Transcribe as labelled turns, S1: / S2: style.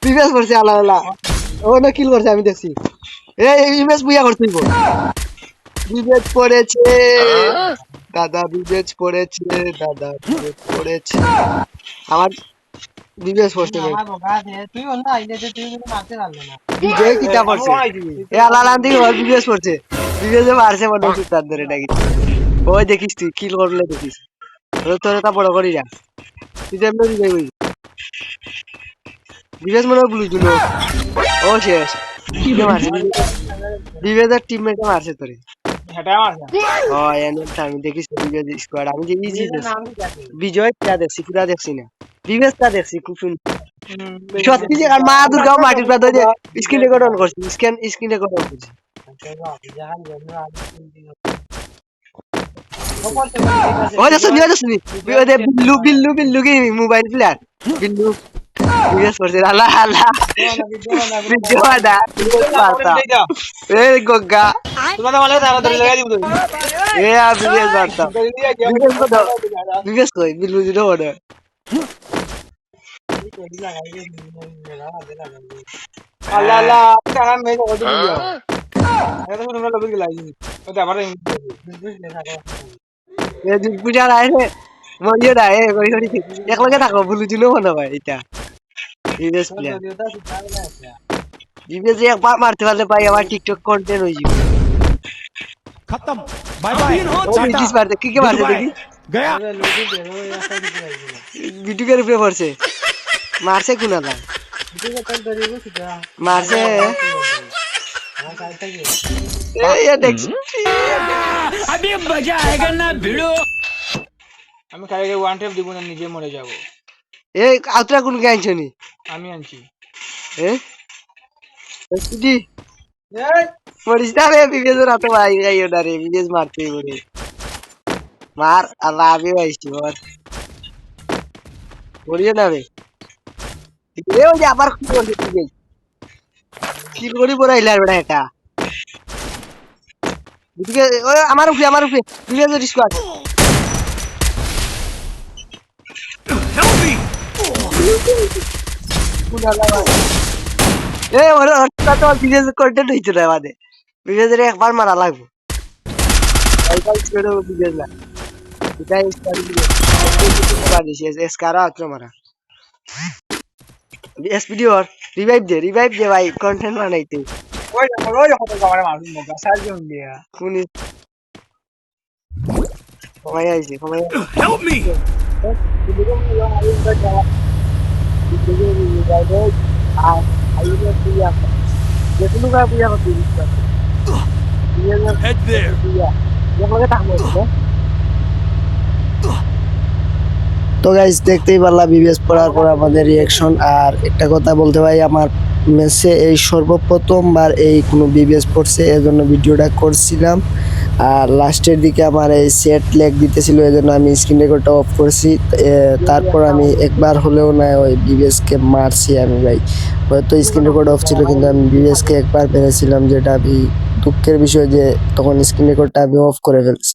S1: বিবেশ করছে আল্লাহ আল্লাহ ও না কিল করছে আমি দেখছি এই ইমেজ বুইয়া করছিস বিবেচ পড়েছে দাদা বিবেচ পড়েছে দাদা বিবেচ পড়েছে আমার বিবেচ পড়ছে না বিজয় কিতা পড়ছে এ আল্লাহ আল্লাহ ওর বিবেচ পড়ছে বিবেচে মারছে মনে হচ্ছে তার ধরে নাকি ওই দেখিস তুই কিল করলে দেখিস তোর তা বড় করি যা তুই যেমন বিজয় বুঝি বিবেচ মনে হয় ব্লু ও শেষ কে মারছে বিবেচের টিমমেটে মারছে তোরে আমি দেখিস বিবেচ স্কোয়াড আমি যে ইজি বিজয় তা দেখছি পুরা দেখছি না বিবেচ তা দেখছি খুব সুন্দর সত্যি যে আর মা দুর্গা মাটির প্রান্ত যে স্ক্রিন রেকর্ড অন করছি স্ক্রিন রেকর্ড অন করছি ওই দেখছি ওই যে বিল্লু কি মোবাইল প্লেয়ার বিল্লু বিবেচ করছে আল্লাহ আল্লাহ বিজয় দা পাতা এই গগা এ আর বিবেচ পাতা বিবেচ কই বিল্লু দিনো ওটা
S2: আল্লাহ আল্লাহ কারণ মেয়ে কত দিও এটা তো তোমরা লবি গলাই ওটা আবার
S1: এ দিন পূজা আইছে মরিও না এ কই করি একলগে থাকো বুলু দিনো মনে হয় এটা বিবেচ প্লেয়ার বিবেচ একবার মারতে পারলে ভাই আমার টিকটক কন্টেন্ট হয়ে যাবে
S3: खत्म बाय बाय
S1: কিস মারতে কি মারতে দেখি
S3: गया
S1: ভিডিওর উপরে পড়ছে মারছে কুনালা মারছে এই দেখছি
S3: अभी मजा आएगा ना भिड़ो
S2: আমি কালকে ওয়ান ট্যাপ দিব না নিজে মরে যাব
S1: এই আউতরা কোন গাইছো নি
S2: আমি আনছি
S1: এ দি মরিস না রে বিবেচ রাতে ভাই গাইও না রে বিবেচ মারতে বলে মার আল্লাহ আমি আইছি ওর মরিও না রে এ ওই যে আবার কি বলছে তুই কি করি পড়াইলা বেটা এটা দিকে ওই আমার উপরে বিবেচ স্কোয়াড এ ওর অর্থটা তো বিবেচ কন্টেন্ট হইতো না আমাদের বিবেচের একবার মারা লাগবে এইটাই ছিল বিবেচ না এটাই এসকারা আত্র মারা এসপিডি ওর রিভাইভ দে ভাই কন্টেন্ট বানাইতে
S2: ওই কত আমার মারুন মগা সার্জন দিয়া
S1: কোনি সময় আইছে সময়
S3: हेल्प मी हेड देयर
S4: তো গাইস দেখতেই পারলাম বিবিএস পড়ার পর আমাদের রিয়াকশন। আর একটা কথা বলতে ভাই, আমার মেসে এই সর্বপ্রথমবার এই কোনো বিবিএস পড়ছে, এজন্য ভিডিওটা করছিলাম। আর লাস্টের দিকে আমার এই সেট লেগ দিতেছিল, এজন্য আমি স্ক্রিন রেকর্ডটা অফ করছি। তারপর আমি একবার হলেও না ওই বিবিএসকে মারছি আমি ভাই। হয়তো স্ক্রিন রেকর্ড অফ ছিল, কিন্তু আমি বিবিএসকে একবার পেরেছিলাম, যেটা আমি দুঃখের বিষয় যে তখন স্ক্রিন রেকর্ডটা আমি অফ করে ফেলছি।